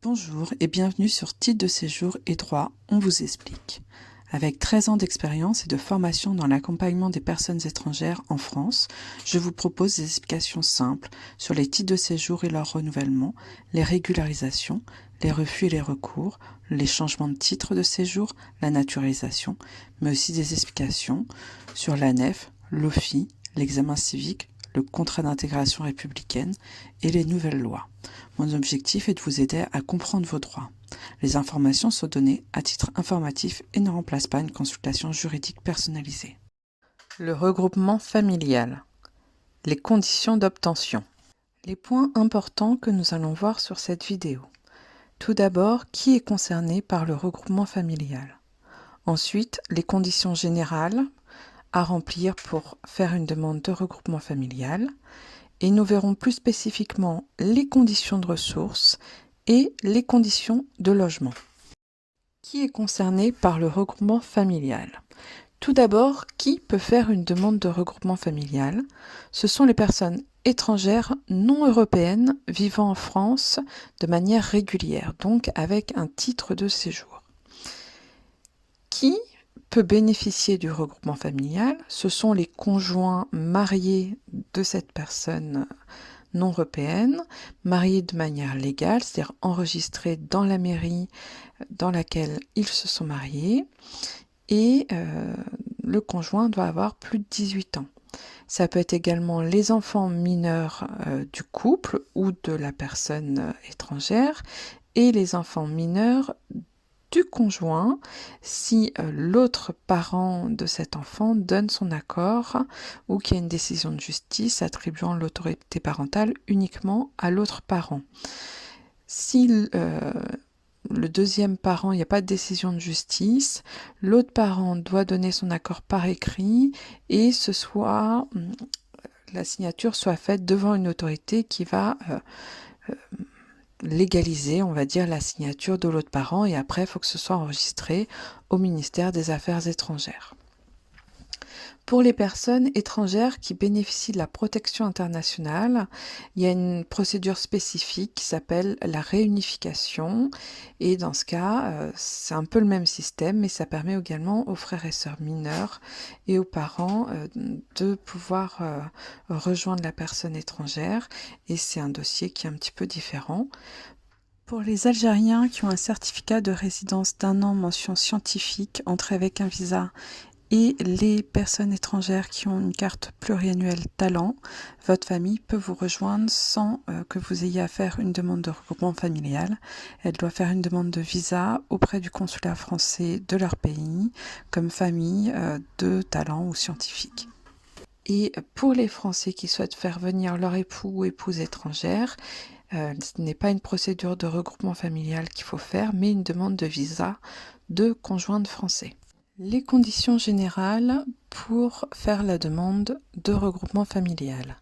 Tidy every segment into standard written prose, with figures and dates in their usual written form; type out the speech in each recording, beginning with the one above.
Bonjour et bienvenue sur Titre de séjour et droit, on vous explique. Avec 13 ans d'expérience et de formation dans l'accompagnement des personnes étrangères en France, je vous propose des explications simples sur les titres de séjour et leur renouvellement, les régularisations, les refus et les recours, les changements de titre de séjour, la naturalisation, mais aussi des explications sur l'ANEF, l'OFII, l'examen civique, le contrat d'intégration républicaine et les nouvelles lois. Mon objectif est de vous aider à comprendre vos droits. Les informations sont données à titre informatif et ne remplacent pas une consultation juridique personnalisée. Le regroupement familial. Les conditions d'obtention. Les points importants que nous allons voir sur cette vidéo. Tout d'abord, qui est concerné par le regroupement familial. Ensuite, les conditions générales à remplir pour faire une demande de regroupement familial. Et nous verrons plus spécifiquement les conditions de ressources et les conditions de logement. Qui est concerné par le regroupement familial? Tout d'abord, qui peut faire une demande de regroupement familial? Ce sont les personnes étrangères non européennes vivant en France de manière régulière, donc avec un titre de séjour. Qui peut bénéficier du regroupement familial? Ce sont les conjoints mariés de cette personne non européenne, mariés de manière légale, c'est-à-dire enregistrés dans la mairie dans laquelle ils se sont mariés, et le conjoint doit avoir plus de 18 ans. Ça peut être également les enfants mineurs du couple ou de la personne étrangère, et les enfants mineurs du conjoint si l'autre parent de cet enfant donne son accord ou qu'il y a une décision de justice attribuant l'autorité parentale uniquement à l'autre parent. Si le deuxième parent, il n'y a pas de décision de justice, l'autre parent doit donner son accord par écrit et la signature soit faite devant une autorité qui va légaliser, on va dire, la signature de l'autre parent, et après, il faut que ce soit enregistré au ministère des Affaires étrangères. Pour les personnes étrangères qui bénéficient de la protection internationale, il y a une procédure spécifique qui s'appelle la réunification, et dans ce cas, c'est un peu le même système, mais ça permet également aux frères et sœurs mineurs et aux parents de pouvoir rejoindre la personne étrangère, et c'est un dossier qui est un petit peu différent. Pour les Algériens qui ont un certificat de résidence d'1 an mention scientifique, entrée avec un visa, et les personnes étrangères qui ont une carte pluriannuelle talent, votre famille peut vous rejoindre sans que vous ayez à faire une demande de regroupement familial. Elle doit faire une demande de visa auprès du consulat français de leur pays, comme famille de talent ou scientifique. Et pour les Français qui souhaitent faire venir leur époux ou épouse étrangère, ce n'est pas une procédure de regroupement familial qu'il faut faire, mais une demande de visa de conjoint français. Les conditions générales pour faire la demande de regroupement familial.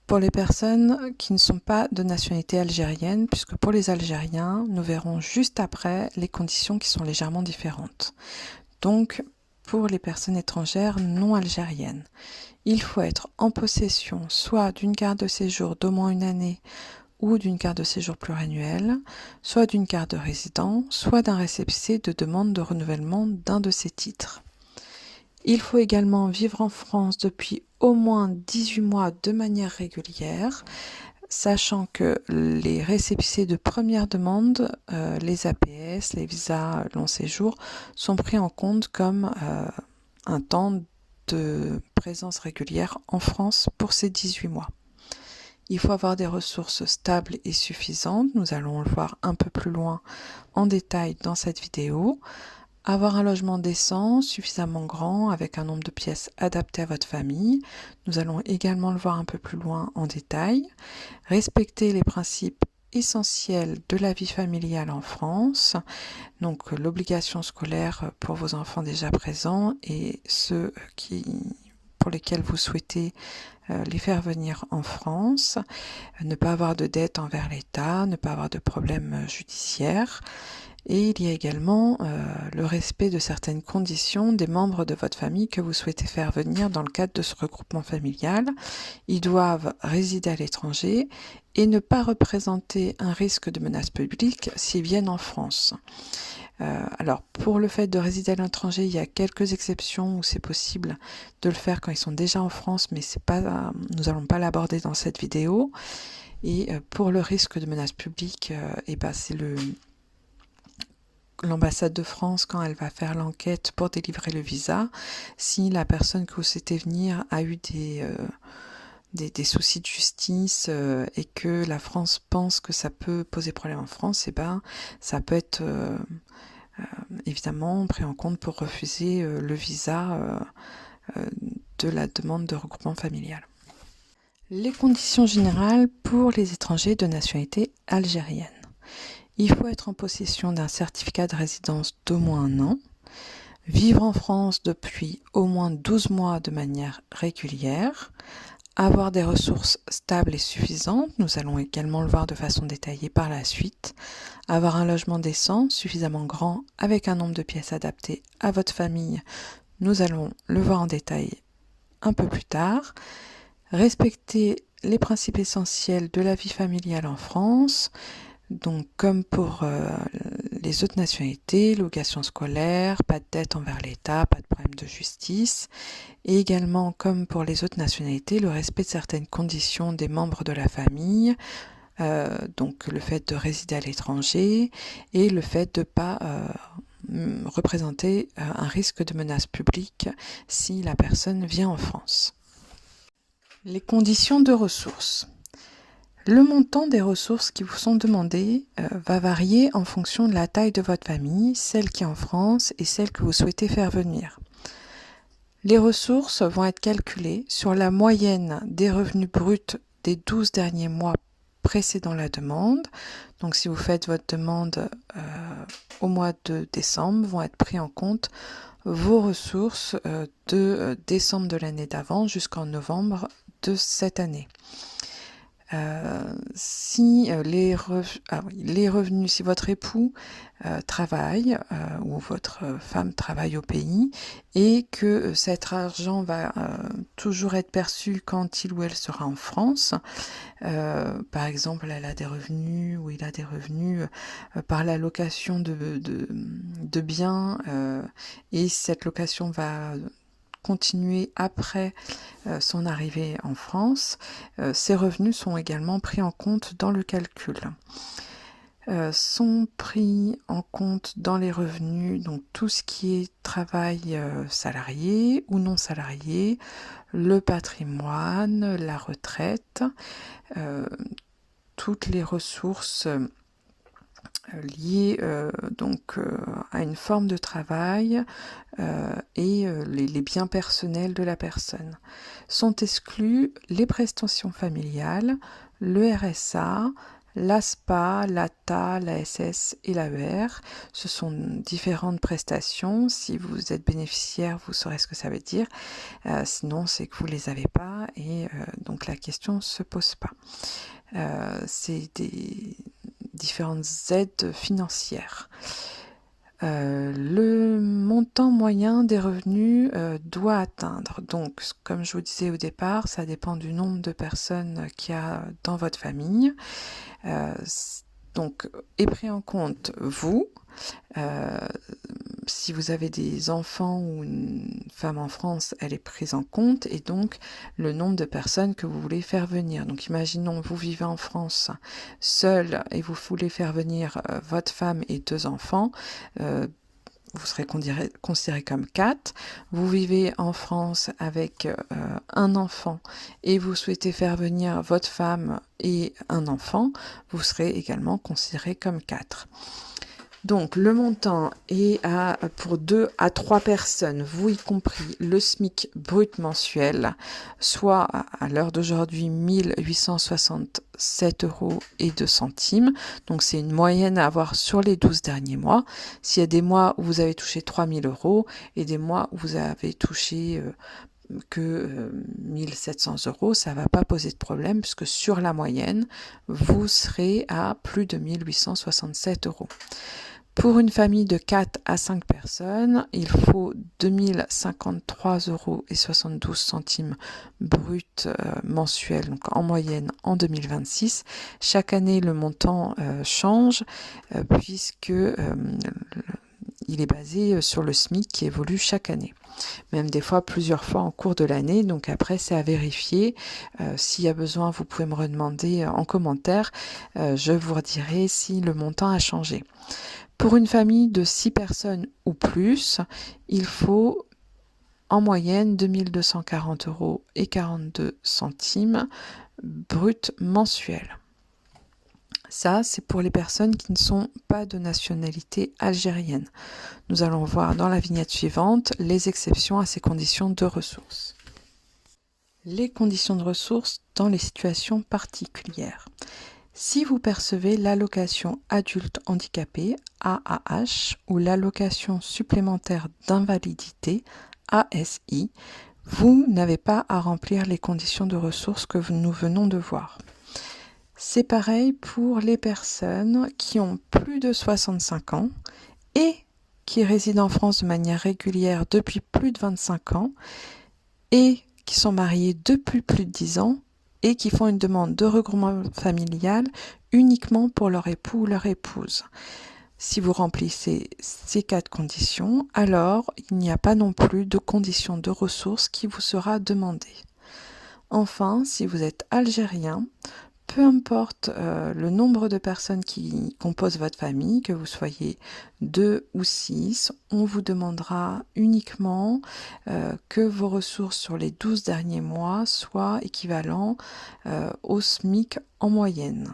Pour les personnes qui ne sont pas de nationalité algérienne, puisque pour les Algériens, nous verrons juste après les conditions qui sont légèrement différentes. Donc, pour les personnes étrangères non algériennes, il faut être en possession soit d'une carte de séjour d'au moins 1 année ou d'une carte de séjour pluriannuelle, soit d'une carte de résident, soit d'un récépissé de demande de renouvellement d'un de ces titres. Il faut également vivre en France depuis au moins 18 mois de manière régulière, sachant que les récépissés de première demande, les APS, les visas long séjour, sont pris en compte comme un temps de présence régulière en France pour ces 18 mois. Il faut avoir des ressources stables et suffisantes, nous allons le voir un peu plus loin en détail dans cette vidéo. Avoir un logement décent, suffisamment grand, avec un nombre de pièces adapté à votre famille. Nous allons également le voir un peu plus loin en détail. Respecter les principes essentiels de la vie familiale en France, donc l'obligation scolaire pour vos enfants déjà présents et ceux pour lesquels vous souhaitez les faire venir en France, ne pas avoir de dette envers l'État, ne pas avoir de problèmes judiciaires, Et il y a également le respect de certaines conditions des membres de votre famille que vous souhaitez faire venir dans le cadre de ce regroupement familial. Ils doivent résider à l'étranger et ne pas représenter un risque de menace publique s'ils viennent en France. Alors, pour le fait de résider à l'étranger, il y a quelques exceptions où c'est possible de le faire quand ils sont déjà en France, mais nous n'allons pas l'aborder dans cette vidéo. Et pour le risque de menace publique, c'est l'ambassade de France, quand elle va faire l'enquête pour délivrer le visa, si la personne que vous souhaitez venir a eu des soucis de justice et que la France pense que ça peut poser problème en France, ça peut être évidemment pris en compte pour refuser le visa de la demande de regroupement familial. Les conditions générales pour les étrangers de nationalité algérienne. Il faut être en possession d'un certificat de résidence d'au moins 1 an, vivre en France depuis au moins 12 mois de manière régulière, avoir des ressources stables et suffisantes, nous allons également le voir de façon détaillée par la suite, avoir un logement décent, suffisamment grand, avec un nombre de pièces adaptées à votre famille, nous allons le voir en détail un peu plus tard, respecter les principes essentiels de la vie familiale en France, donc comme pour les autres nationalités, location scolaire, pas de dette envers l'État, pas de problème de justice, et également comme pour les autres nationalités, le respect de certaines conditions des membres de la famille, donc le fait de résider à l'étranger et le fait de ne pas représenter un risque de menace publique si la personne vient en France. Les conditions de ressources. Le montant des ressources qui vous sont demandées va varier en fonction de la taille de votre famille, celle qui est en France et celle que vous souhaitez faire venir. Les ressources vont être calculées sur la moyenne des revenus bruts des 12 derniers mois précédant la demande. Donc si vous faites votre demande au mois de décembre, vont être pris en compte vos ressources de décembre de l'année d'avant jusqu'en novembre de cette année. Si les revenus, si votre époux travaille ou votre femme travaille au pays et que cet argent va toujours être perçu quand il ou elle sera en France, par exemple elle a des revenus ou il a des revenus par la location de biens et cette location va continuer après son arrivée en France, ces revenus sont également pris en compte dans le calcul. Sont pris en compte dans les revenus, donc tout ce qui est travail salarié ou non salarié, le patrimoine, la retraite, toutes les ressources liées à une forme de travail et les biens personnels de la personne. Sont exclus les prestations familiales, le RSA, l'ASPA, l'ATA, l'ASS et l'AER. Ce sont différentes prestations. Si vous êtes bénéficiaire, vous saurez ce que ça veut dire. Sinon, c'est que vous ne les avez pas et donc la question ne se pose pas. C'est des différentes aides financières. Le montant moyen des revenus doit atteindre, donc comme je vous disais au départ, ça dépend du nombre de personnes qu'il y a dans votre famille. Donc est pris en compte vous, si vous avez des enfants ou une femme en France, elle est prise en compte et donc le nombre de personnes que vous voulez faire venir. Donc imaginons vous vivez en France seul et vous voulez faire venir votre femme et 2 enfants, vous serez considéré comme 4. Vous vivez en France avec un enfant et vous souhaitez faire venir votre femme et un enfant, vous serez également considéré comme 4. Donc le montant est pour 2 à 3 personnes, vous y compris le SMIC brut mensuel, soit à l'heure d'aujourd'hui 1867 € et 2 centimes. Donc c'est une moyenne à avoir sur les 12 derniers mois. S'il y a des mois où vous avez touché 3000 € et des mois où vous avez touché que 1700 €, ça va pas poser de problème puisque sur la moyenne, vous serez à plus de 1867 €. Pour une famille de 4 à 5 personnes, il faut 2053,72 € brut mensuel, donc en moyenne en 2026. Chaque année, le montant change puisque il est basé sur le SMIC qui évolue chaque année, même des fois plusieurs fois en cours de l'année. Donc après, c'est à vérifier. S'il y a besoin, vous pouvez me redemander en commentaire. Je vous redirai si le montant a changé. Pour une famille de 6 personnes ou plus, il faut en moyenne 2240,42 € brut mensuel. Ça, c'est pour les personnes qui ne sont pas de nationalité algérienne. Nous allons voir dans la vignette suivante les exceptions à ces conditions de ressources. Les conditions de ressources dans les situations particulières. Si vous percevez l'allocation adulte handicapé, AAH, ou l'allocation supplémentaire d'invalidité, ASI, vous n'avez pas à remplir les conditions de ressources que nous venons de voir. C'est pareil pour les personnes qui ont plus de 65 ans et qui résident en France de manière régulière depuis plus de 25 ans et qui sont mariées depuis plus de 10 ans et qui font une demande de regroupement familial uniquement pour leur époux ou leur épouse. Si vous remplissez ces 4 conditions, alors il n'y a pas non plus de condition de ressources qui vous sera demandée. Enfin, si vous êtes algérien, peu importe le nombre de personnes qui composent votre famille, que vous soyez 2 ou 6, on vous demandera uniquement que vos ressources sur les 12 derniers mois soient équivalents au SMIC en moyenne.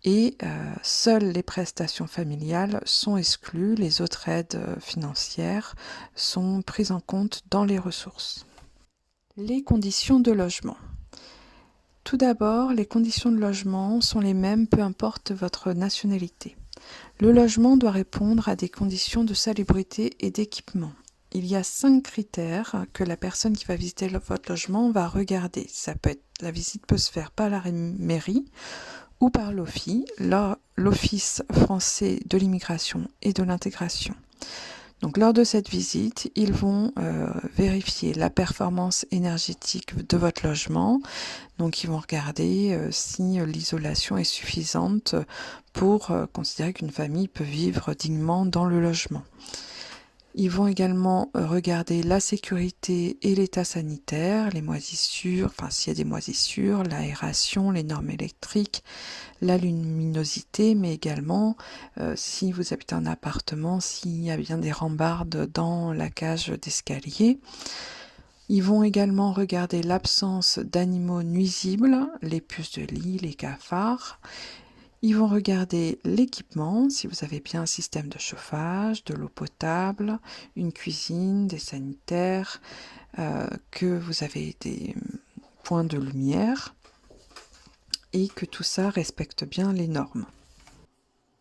Et seules les prestations familiales sont exclues, les autres aides financières sont prises en compte dans les ressources. Les conditions de logement. Tout d'abord, les conditions de logement sont les mêmes peu importe votre nationalité. Le logement doit répondre à des conditions de salubrité et d'équipement. Il y a 5 critères que la personne qui va visiter votre logement va regarder. La visite peut se faire par la mairie ou par l'OFII, l'Office français de l'immigration et de l'intégration. Donc lors de cette visite, ils vont vérifier la performance énergétique de votre logement. Donc ils vont regarder si l'isolation est suffisante pour considérer qu'une famille peut vivre dignement dans le logement. Ils vont également regarder la sécurité et l'état sanitaire, les moisissures, enfin s'il y a des moisissures, l'aération, les normes électriques, la luminosité, mais également si vous habitez en appartement, s'il y a bien des rambardes dans la cage d'escalier. Ils vont également regarder l'absence d'animaux nuisibles, les puces de lit, les cafards. Ils vont regarder l'équipement, si vous avez bien un système de chauffage, de l'eau potable, une cuisine, des sanitaires, que vous avez des points de lumière et que tout ça respecte bien les normes.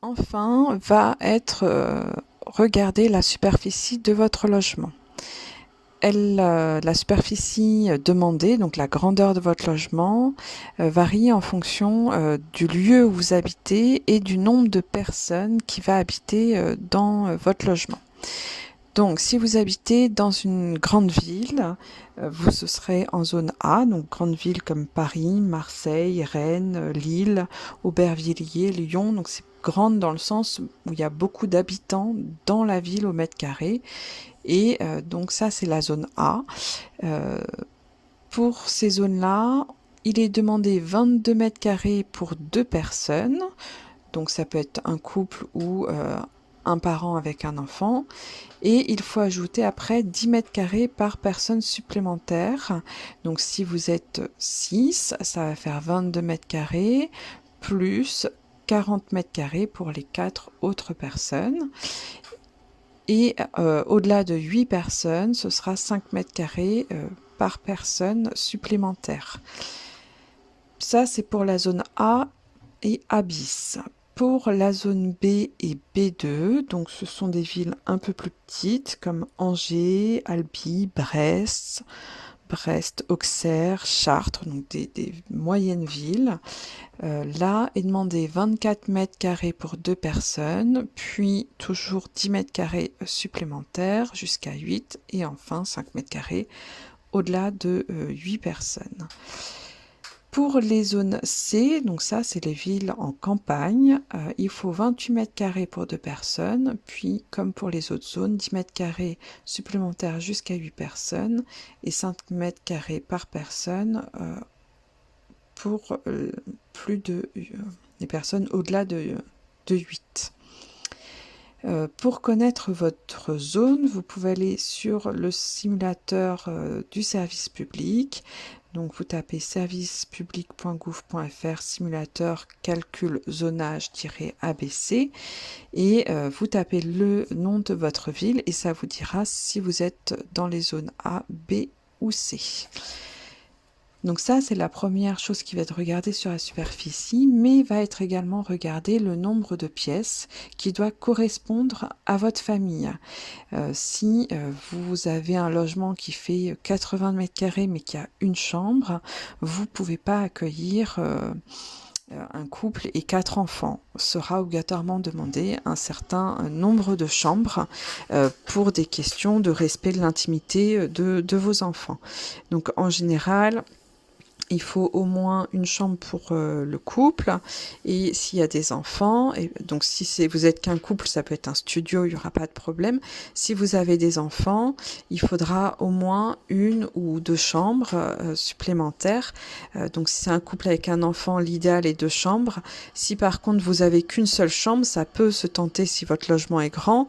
Enfin, va être regardée la superficie de votre logement. La superficie demandée, donc la grandeur de votre logement, varie en fonction du lieu où vous habitez et du nombre de personnes qui va habiter dans votre logement. Donc, si vous habitez dans une grande ville, vous ce serez en zone A, donc grande ville comme Paris, Marseille, Rennes, Lille, Aubervilliers, Lyon. Donc, c'est grande dans le sens où il y a beaucoup d'habitants dans la ville au mètre carré. Et donc ça, c'est la zone A. Pour ces zones-là, il est demandé 22 mètres carrés pour 2 personnes. Donc ça peut être un couple ou un parent avec un enfant. Et il faut ajouter après 10 mètres carrés par personne supplémentaire. Donc si vous êtes 6, ça va faire 22 mètres carrés plus 40 mètres carrés pour les 4 autres personnes. Et au-delà de 8 personnes, ce sera 5 mètres carrés par personne supplémentaire. Ça, c'est pour la zone A et A bis. Pour la zone B et B2, donc ce sont des villes un peu plus petites comme Angers, Albi, Brest, Brest, Auxerre, Chartres, donc des moyennes villes. Là est demandé 24 mètres carrés pour 2 personnes, puis toujours 10 mètres carrés supplémentaires jusqu'à 8 et enfin 5 mètres carrés au-delà de 8 personnes. Pour les zones C, donc ça c'est les villes en campagne, il faut 28 mètres carrés pour 2 personnes, puis comme pour les autres zones, 10 mètres carrés supplémentaires jusqu'à 8 personnes et 5 mètres carrés par personne pour plus de les personnes au-delà de 8. Pour connaître votre zone, vous pouvez aller sur le simulateur du service public. Donc vous tapez servicepublic.gouv.fr simulateur calcul zonage-ABC et vous tapez le nom de votre ville et ça vous dira si vous êtes dans les zones A, B ou C. Donc ça, c'est la première chose qui va être regardée sur la superficie, mais va être également regardé le nombre de pièces qui doit correspondre à votre famille. Si vous avez un logement qui fait 80 mètres carrés mais qui a une chambre, vous ne pouvez pas accueillir un couple et 4 enfants. Sera obligatoirement demandé un certain nombre de chambres pour des questions de respect de l'intimité de vos enfants. Donc en général, il faut au moins une chambre pour le couple et s'il y a des enfants, et donc si vous êtes qu'un couple, ça peut être un studio, il n'y aura pas de problème. Si vous avez des enfants, il faudra au moins 1 ou 2 chambres supplémentaires. Donc si c'est un couple avec un enfant, l'idéal est 2 chambres. Si par contre vous avez qu'une seule chambre, ça peut se tenter si votre logement est grand.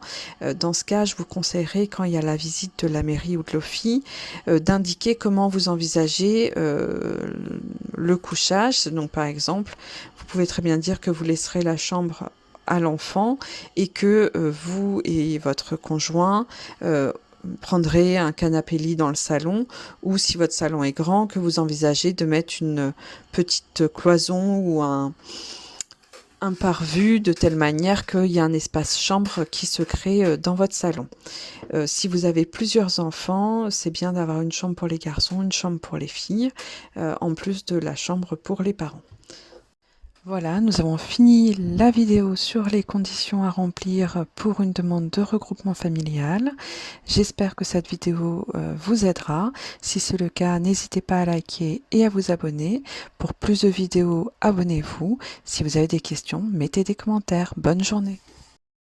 Dans ce cas, je vous conseillerais quand il y a la visite de la mairie ou de l'OFI d'indiquer comment vous envisagez le couchage. Donc par exemple, vous pouvez très bien dire que vous laisserez la chambre à l'enfant et que vous et votre conjoint prendrez un canapé-lit dans le salon, ou si votre salon est grand, que vous envisagez de mettre une petite cloison ou un pare-vue de telle manière qu'il y a un espace chambre qui se crée dans votre salon. Si vous avez plusieurs enfants, c'est bien d'avoir une chambre pour les garçons, une chambre pour les filles, en plus de la chambre pour les parents. Voilà, nous avons fini la vidéo sur les conditions à remplir pour une demande de regroupement familial. J'espère que cette vidéo vous aidera. Si c'est le cas, n'hésitez pas à liker et à vous abonner. Pour plus de vidéos, abonnez-vous. Si vous avez des questions, mettez des commentaires. Bonne journée.